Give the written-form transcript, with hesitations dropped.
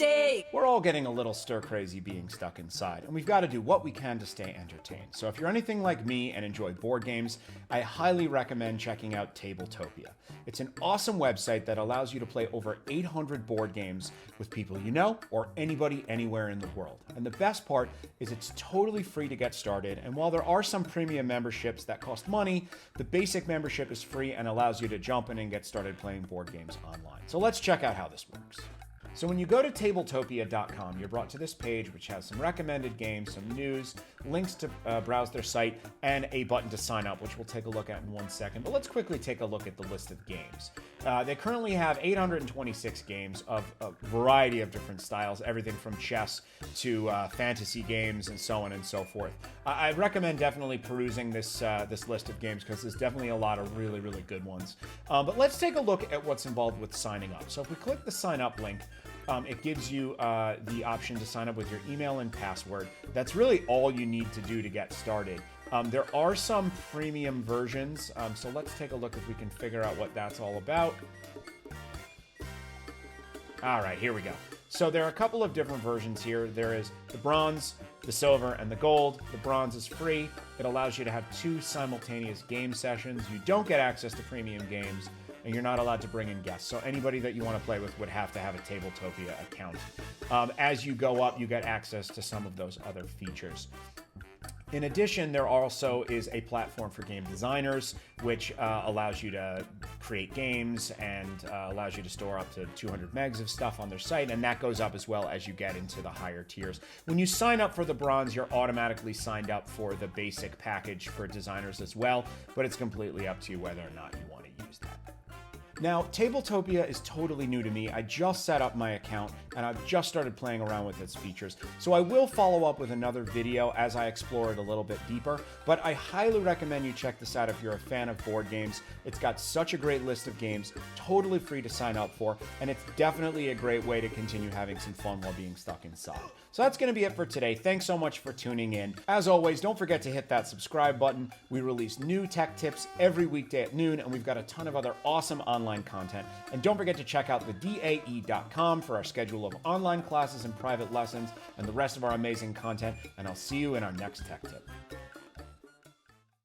day. We're all getting a little stir-crazy being stuck inside, and we've got to do what we can to stay entertained. So if you're anything like me and enjoy board games, I highly recommend checking out Tabletopia. It's an awesome website that allows you to play over 800 board games with people you know or anybody anywhere in the world. And the best part is it's totally free to get started, and while there are some premium memberships that cost money, the basic membership is free and allows you to jump in and get started playing board games online. So let's check out how this works. So when you go to Tabletopia.com, you're brought to this page which has some recommended games, some news, links to browse their site, and a button to sign up, which we'll take a look at in 1 second. But let's quickly take a look at the list of games. They currently have 826 games of a variety of different styles, everything from chess to fantasy games and so on and so forth. I recommend definitely perusing this list of games because there's definitely a lot of really, really good ones. But let's take a look at what's involved with signing up. So if we click the sign up link, it gives you the option to sign up with your email and password. That's really all you need to do to get started. There are some premium versions, so let's take a look if we can figure out what that's all about. All right, here we go. So there are a couple of different versions here. There is the bronze, the silver, and the gold. The bronze is free. It allows you to have 2 simultaneous game sessions. You don't get access to premium games, and you're not allowed to bring in guests. So anybody that you want to play with would have to have a Tabletopia account. As you go up, you get access to some of those other features. In addition, there also is a platform for game designers, which allows you to create games and allows you to store up to 200 megs of stuff on their site, and that goes up as well as you get into the higher tiers. When you sign up for the bronze, you're automatically signed up for the basic package for designers as well, but it's completely up to you whether or not you want to use that. Now, Tabletopia is totally new to me. I just set up my account and I've just started playing around with its features. So I will follow up with another video as I explore it a little bit deeper, but I highly recommend you check this out if you're a fan of board games. It's got such a great list of games, totally free to sign up for, and it's definitely a great way to continue having some fun while being stuck inside. So that's going to be it for today. Thanks so much for tuning in. As always, don't forget to hit that subscribe button. We release new tech tips every weekday at noon, and we've got a ton of other awesome online content. And don't forget to check out the DAE.com for our schedule of online classes and private lessons and the rest of our amazing content. And I'll see you in our next tech tip.